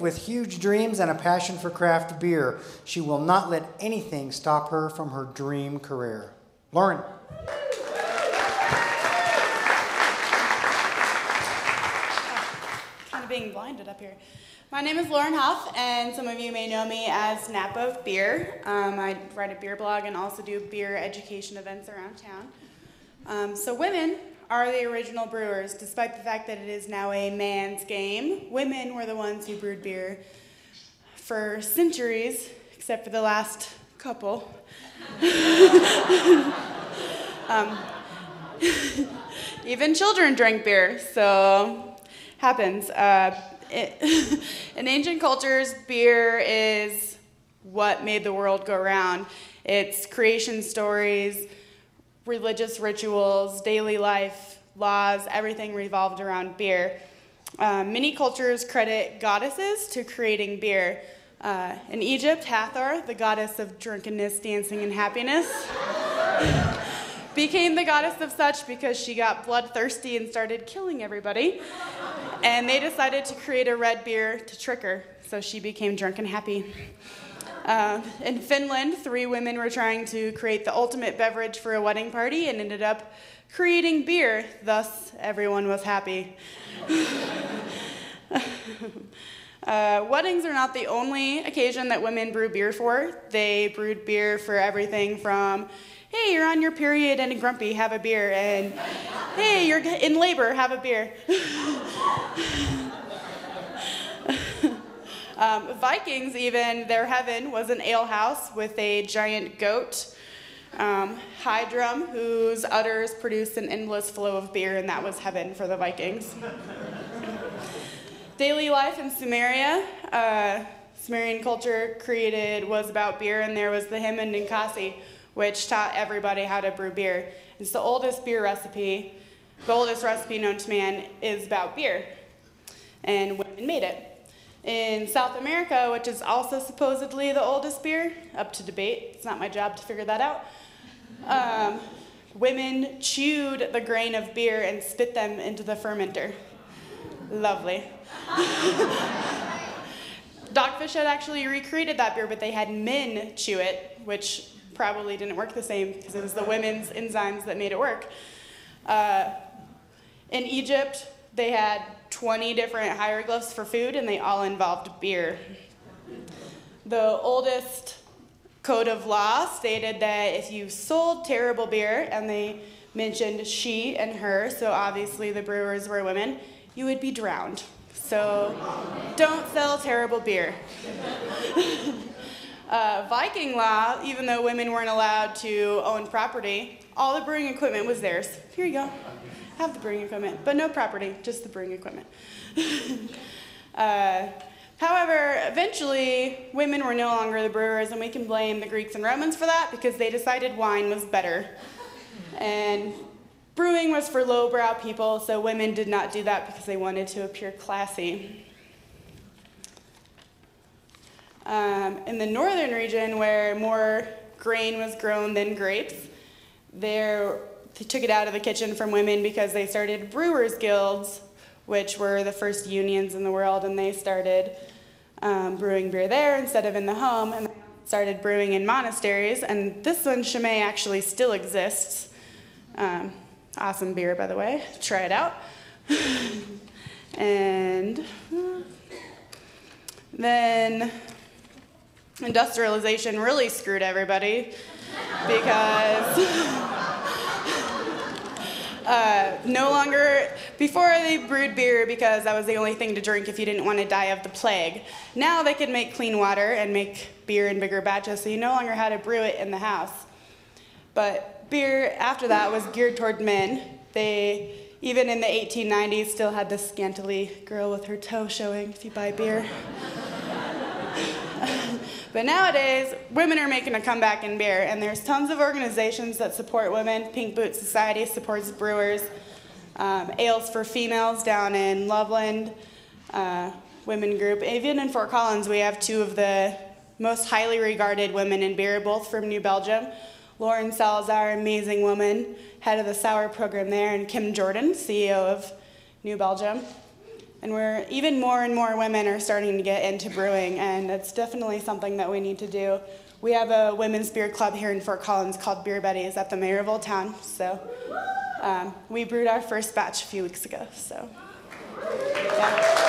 with huge dreams and a passion for craft beer. She will not let anything stop her from her dream career. Lauren. Kind of being blinded up here. My name is Lauren Hoff, and some of you may know me as Napa of Beer. I write a beer blog and also do beer education events around town. So women are the original brewers, despite the fact that it is now a man's game. Women were the ones who brewed beer for centuries, except for the last couple. Even children drank beer, so happens. In ancient cultures, beer is what made the world go round. It's creation stories, religious rituals, daily life, laws, everything revolved around beer. Many cultures credit goddesses to creating beer. In Egypt, Hathor, the goddess of drunkenness, dancing, and happiness, became the goddess of such because she got bloodthirsty and started killing everybody. And they decided to create a red beer to trick her, so she became drunk and happy. In Finland, 3 women were trying to create the ultimate beverage for a wedding party and ended up creating beer. Thus, everyone was happy. Weddings are not the only occasion that women brew beer for. They brewed beer for everything from, hey, you're on your period and grumpy, have a beer, and hey, you're in labor, have a beer. Vikings, even, their heaven was an ale house with a giant goat, high drum, whose udders produced an endless flow of beer, and that was heaven for the Vikings. Daily life in Sumeria, Sumerian culture was about beer, and there was the Himn Ninkasi, which taught everybody how to brew beer. It's the oldest beer recipe, the oldest recipe known to man is about beer, and women made it. In South America, which is also supposedly the oldest beer, up to debate, it's not my job to figure that out, women chewed the grain of beer and spit them into the fermenter. Lovely. Dogfish had actually recreated that beer, but they had men chew it, which probably didn't work the same because it was the women's enzymes that made it work. In Egypt, they had 20 different hieroglyphs for food, and they all involved beer. The oldest code of law stated that if you sold terrible beer, and they mentioned she and her, so obviously the brewers were women, you would be drowned. So don't sell terrible beer. Viking law, even though women weren't allowed to own property, all the brewing equipment was theirs. Here you go. Have the brewing equipment, but no property, just the brewing equipment. However, eventually, women were no longer the brewers, and we can blame the Greeks and Romans for that because they decided wine was better. And brewing was for lowbrow people, so women did not do that because they wanted to appear classy. In the northern region, where more grain was grown than grapes, they took it out of the kitchen from women because they started brewers' guilds, which were the first unions in the world, and they started brewing beer there instead of in the home, and they started brewing in monasteries, and this one, Chimay, actually still exists. Awesome beer, by the way. Try it out. And then industrialization really screwed everybody because no longer, before they brewed beer because that was the only thing to drink if you didn't want to die of the plague. Now they could make clean water and make beer in bigger batches, so you no longer had to brew it in the house. But beer after that was geared toward men. They, even in the 1890s, still had the scantily girl with her toe showing if you buy beer. But nowadays, women are making a comeback in beer, and there's tons of organizations that support women. Pink Boot Society supports brewers. Ales for Females down in Loveland, women group. Even in Fort Collins, we have 2 of the most highly regarded women in beer, both from New Belgium. Lauren Salazar, amazing woman, head of the sour program there, and Kim Jordan, CEO of New Belgium. And even more and more women are starting to get into brewing, and it's definitely something that we need to do. We have a women's beer club here in Fort Collins called Beer Buddies at the Maryville town. So we brewed our first batch a few weeks ago. So yeah.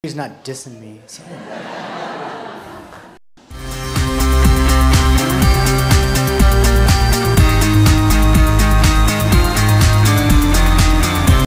He's not dissing me. So.